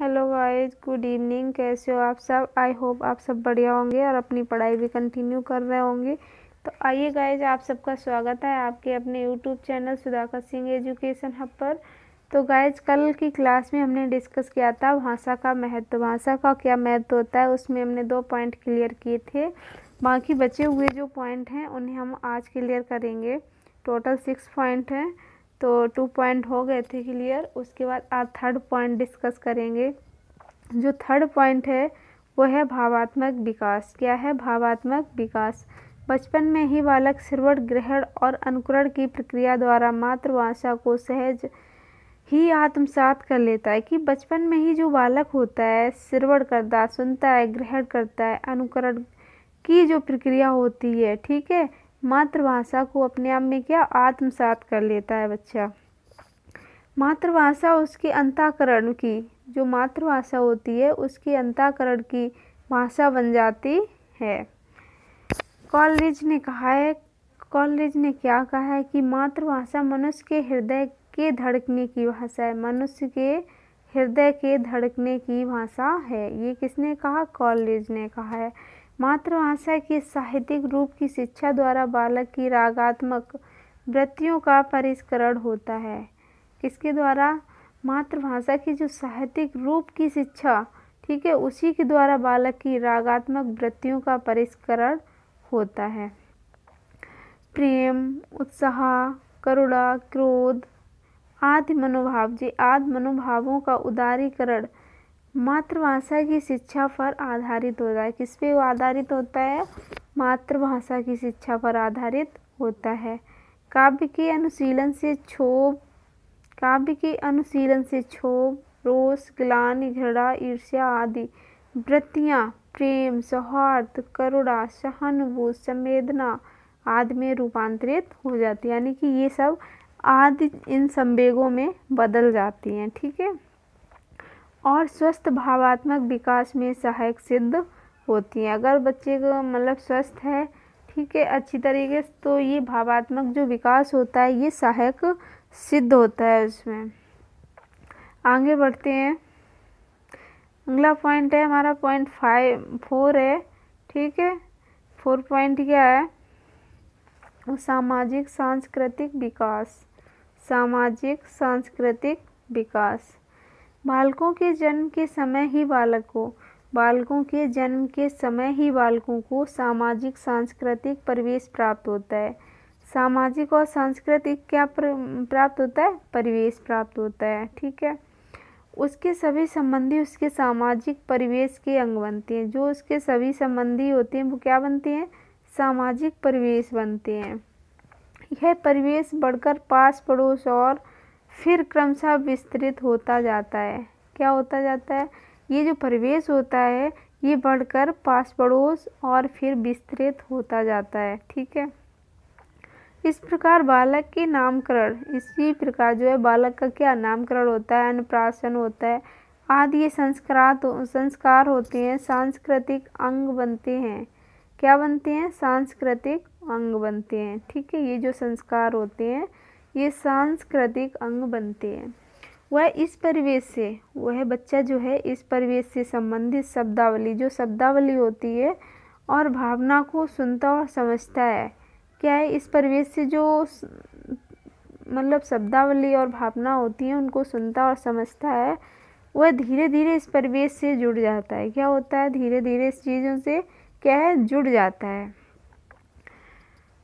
Hello guys, good evening. कैसे हो आप सब? आई होप आप सब बढ़िया होंगे और अपनी पढ़ाई भी कंटिन्यू कर रहे होंगे। तो आइए गाइस, आप सबका स्वागत है आपके अपने YouTube channel Sudhakar Singh education hub पर। तो गाइस, कल की क्लास में हमने डिस्कस किया था भाषा का महत्व। भाषा का क्या महत्व होता है, उसमें हमने 2 पॉइंट क्लियर किए थे। बाकी बचे हुए जो पॉइंट हैं उन्हें हम आज क्लियर करेंगे। टोटल 6 पॉइंट हैं, तो 2 पॉइंट हो गए थे क्लियर। उसके बाद आज 3rd पॉइंट डिस्कस करेंगे। जो 3rd पॉइंट है वो है भावात्मक विकास। क्या है? भावात्मक विकास। बचपन में ही बालक श्रवण, ग्रहण और अनुकरण की प्रक्रिया द्वारा मातृभाषा को सहज ही आत्मसात कर लेता है। कि बचपन में ही जो बालक होता है श्रवण करता, सुनता है, ग्रहण करता है, अनुकरण की जो प्रक्रिया होती है, ठीक है, मातृभाषा को अपने आप में क्या आत्मसात कर लेता है बच्चा। मातृभाषा उसके अंतःकरण की, जो मातृभाषा होती है उसकी अंतःकरण की भाषा बन जाती है। कॉलरिज ने क्या कहा है कि मातृभाषा मनुष्य के हृदय के धड़कने की भाषा है। मनुष्य के हृदय के धड़कने की भाषा है। ये किसने कहा? कॉलरिज ने कहा है। मातृभाषा के साहित्यिक रूप की शिक्षा द्वारा बालक की रागात्मक वृत्तियों का परिष्करण होता है। किसके द्वारा? मातृभाषा की जो साहित्यिक रूप की शिक्षा, ठीक है, उसी के द्वारा बालक की रागात्मक वृत्तियों का परिष्करण होता है। प्रेम, उत्साह, करुणा, क्रोध आदि मनोभावों का उदारीकरण मातृभाषा की शिक्षा पर आधारित होता है। किस पे आधारित होता है? मातृभाषा की शिक्षा पर आधारित होता है। काव्य के अनुशीलन से क्षोभ, रोष, ग्लानि, घृणा, ईर्ष्या आदि वृत्तियाँ प्रेम, सौहार्द, करुणा, सहानुभूति, संवेदना आदि में रूपांतरित हो जाती है। यानी कि ये सब आदि इन संवेगों में बदल जाती हैं, ठीक है, और स्वस्थ भावात्मक विकास में सहायक सिद्ध होती हैं। अगर बच्चे को मतलब स्वस्थ है, ठीक है, अच्छी तरीके से, तो ये भावात्मक जो विकास होता है ये सहायक सिद्ध होता है उसमें। आगे बढ़ते हैं। अगला पॉइंट है हमारा पॉइंट 4 है, ठीक है। 4 पॉइंट क्या है? वो सामाजिक सांस्कृतिक विकास। सामाजिक सांस्कृतिक विकास। बालकों के जन्म के समय ही बालकों को सामाजिक सांस्कृतिक परिवेश प्राप्त होता है। सामाजिक और सांस्कृतिक क्या प्राप्त होता है? परिवेश प्राप्त होता है, ठीक है। उसके सभी संबंधी उसके सामाजिक परिवेश के अंग बनते हैं। जो उसके सभी संबंधी होते हैं वो क्या बनते हैं? सामाजिक परिवेश बनते हैं। यह परिवेश बढ़कर पास पड़ोस और फिर क्रमशः विस्तृत होता जाता है। क्या होता जाता है? ये जो परिवेश होता है ये बढ़कर पास पड़ोस और फिर विस्तृत होता जाता है, ठीक है। इस प्रकार बालक के नामकरण, इसी प्रकार जो है बालक का क्या नामकरण होता है, अन्नप्राशन होता है आदि ये संस्कार होते हैं, सांस्कृतिक अंग बनते हैं। क्या बनते हैं? सांस्कृतिक अंग बनते हैं, ठीक है। ये जो संस्कार होते हैं ये सांस्कृतिक अंग बनते हैं। वह बच्चा जो है इस परिवेश से संबंधित शब्दावली, जो शब्दावली होती है और भावना को सुनता और समझता है। क्या है? इस परिवेश से जो मतलब शब्दावली और भावना होती है उनको सुनता और समझता है, वह धीरे धीरे इस परिवेश से जुड़ जाता है। क्या होता है? धीरे धीरे इस चीज़ों से क्या है? जुड़ जाता है।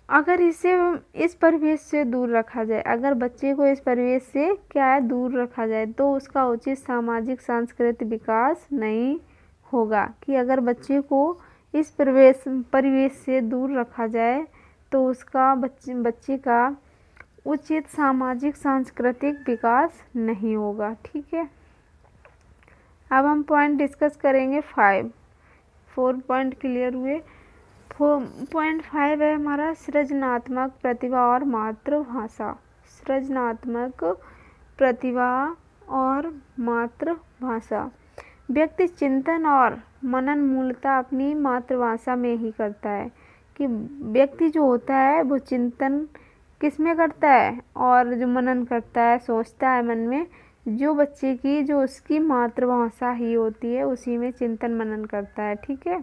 अगर इसे इस परिवेश से दूर रखा जाए, अगर बच्चे को इस परिवेश से क्या है? दूर रखा जाए, तो उसका उचित सामाजिक सांस्कृतिक विकास नहीं होगा। कि अगर बच्चे को इस परिवेश से दूर रखा जाए तो उसका बच्चे का उचित सामाजिक सांस्कृतिक विकास नहीं होगा, ठीक है। अब हम पॉइंट डिस्कस करेंगे 5। 4 पॉइंट क्लियर हुए। पॉइंट 5 है हमारा सृजनात्मक प्रतिभा और मातृभाषा। सृजनात्मक प्रतिभा और मातृभाषा। व्यक्ति चिंतन और मनन मूलतः अपनी मातृभाषा में ही करता है। कि व्यक्ति जो होता है वो चिंतन किस में करता है और जो मनन करता है, सोचता है मन में, जो बच्चे की जो उसकी मातृभाषा ही होती है उसी में चिंतन मनन करता है। ठीक है।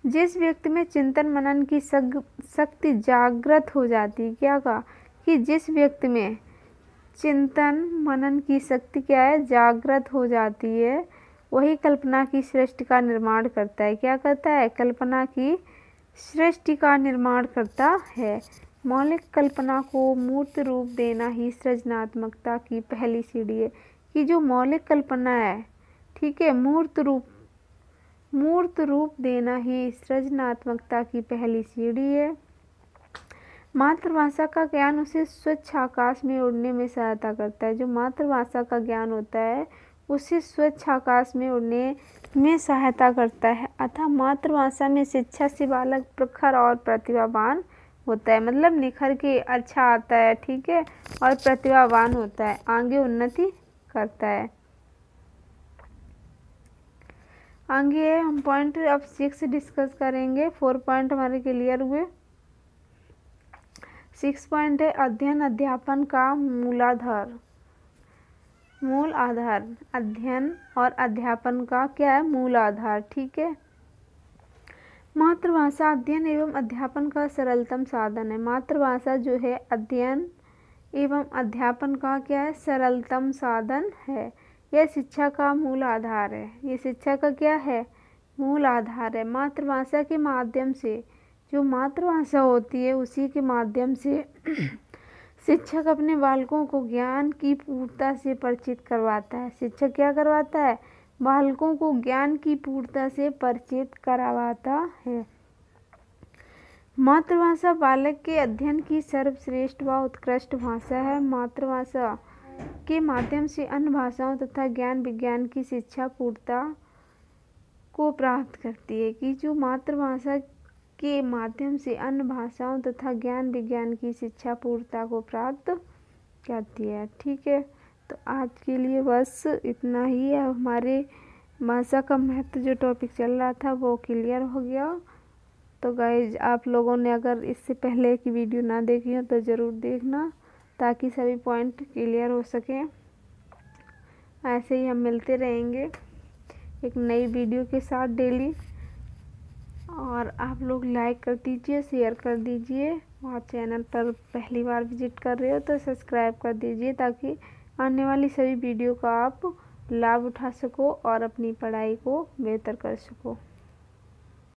जिस व्यक्ति में चिंतन मनन की शक्ति जागृत हो जाती है, क्या कहा कि जिस व्यक्ति में चिंतन मनन की शक्ति क्या है, जागृत हो जाती है, वही कल्पना की सृष्टि का निर्माण करता है। क्या करता है? कल्पना की सृष्टि का निर्माण करता है। मौलिक कल्पना को मूर्त रूप देना ही सृजनात्मकता की पहली सीढ़ी है। कि जो मौलिक कल्पना है, ठीक है, मूर्त रूप देना ही सृजनात्मकता की पहली सीढ़ी है। मातृभाषा का ज्ञान उसे स्वच्छ आकाश में उड़ने में सहायता करता है। जो मातृभाषा का ज्ञान होता है उसे स्वच्छ आकाश में उड़ने में सहायता करता है। अतः मातृभाषा में शिक्षा से बालक प्रखर और प्रतिभावान होता है, मतलब निखर के अच्छा आता है। ठीक है। और प्रतिभावान होता है, आगे उन्नति करता है। आगे हम पॉइंट अब 6 डिस्कस करेंगे। 4 पॉइंट हमारे क्लियर हुए। 6 पॉइंट है अध्ययन अध्यापन का मूल आधार। अध्ययन और अध्यापन का क्या है? मूल आधार। ठीक है। मातृभाषा अध्ययन एवं अध्यापन का सरलतम साधन है। मातृभाषा जो है अध्ययन एवं अध्यापन का क्या है? सरलतम साधन है। यह शिक्षा का मूल आधार है। ये शिक्षा का क्या है? मूल आधार है। मातृभाषा के माध्यम से, जो मातृभाषा होती है उसी के माध्यम से शिक्षक अपने बालकों को ज्ञान की पूर्णता से परिचित करवाता है। शिक्षक क्या करवाता है? बालकों को ज्ञान की पूर्णता से परिचित करवाता है। मातृभाषा बालक के अध्ययन की सर्वश्रेष्ठ व उत्कृष्ट भाषा है। मातृभाषा के माध्यम से अन्य भाषाओं तथा ज्ञान विज्ञान की शिक्षा पूर्णता को प्राप्त करती है। कि जो मातृभाषा के माध्यम से अन्य भाषाओं तथा ज्ञान विज्ञान की शिक्षा पूर्णता को प्राप्त करती है। ठीक है। तो आज के लिए बस इतना ही है। हमारे भाषा का महत्व जो टॉपिक चल रहा था वो क्लियर हो गया। तो गाइज आप लोगों ने अगर इससे पहले की वीडियो ना देखी हो तो ज़रूर देखना, ताकि सभी पॉइंट क्लियर हो सकें। ऐसे ही हम मिलते रहेंगे एक नई वीडियो के साथ डेली। और आप लोग लाइक कर दीजिए, शेयर कर दीजिए, और चैनल पर पहली बार विजिट कर रहे हो तो सब्सक्राइब कर दीजिए, ताकि आने वाली सभी वीडियो का आप लाभ उठा सको और अपनी पढ़ाई को बेहतर कर सको।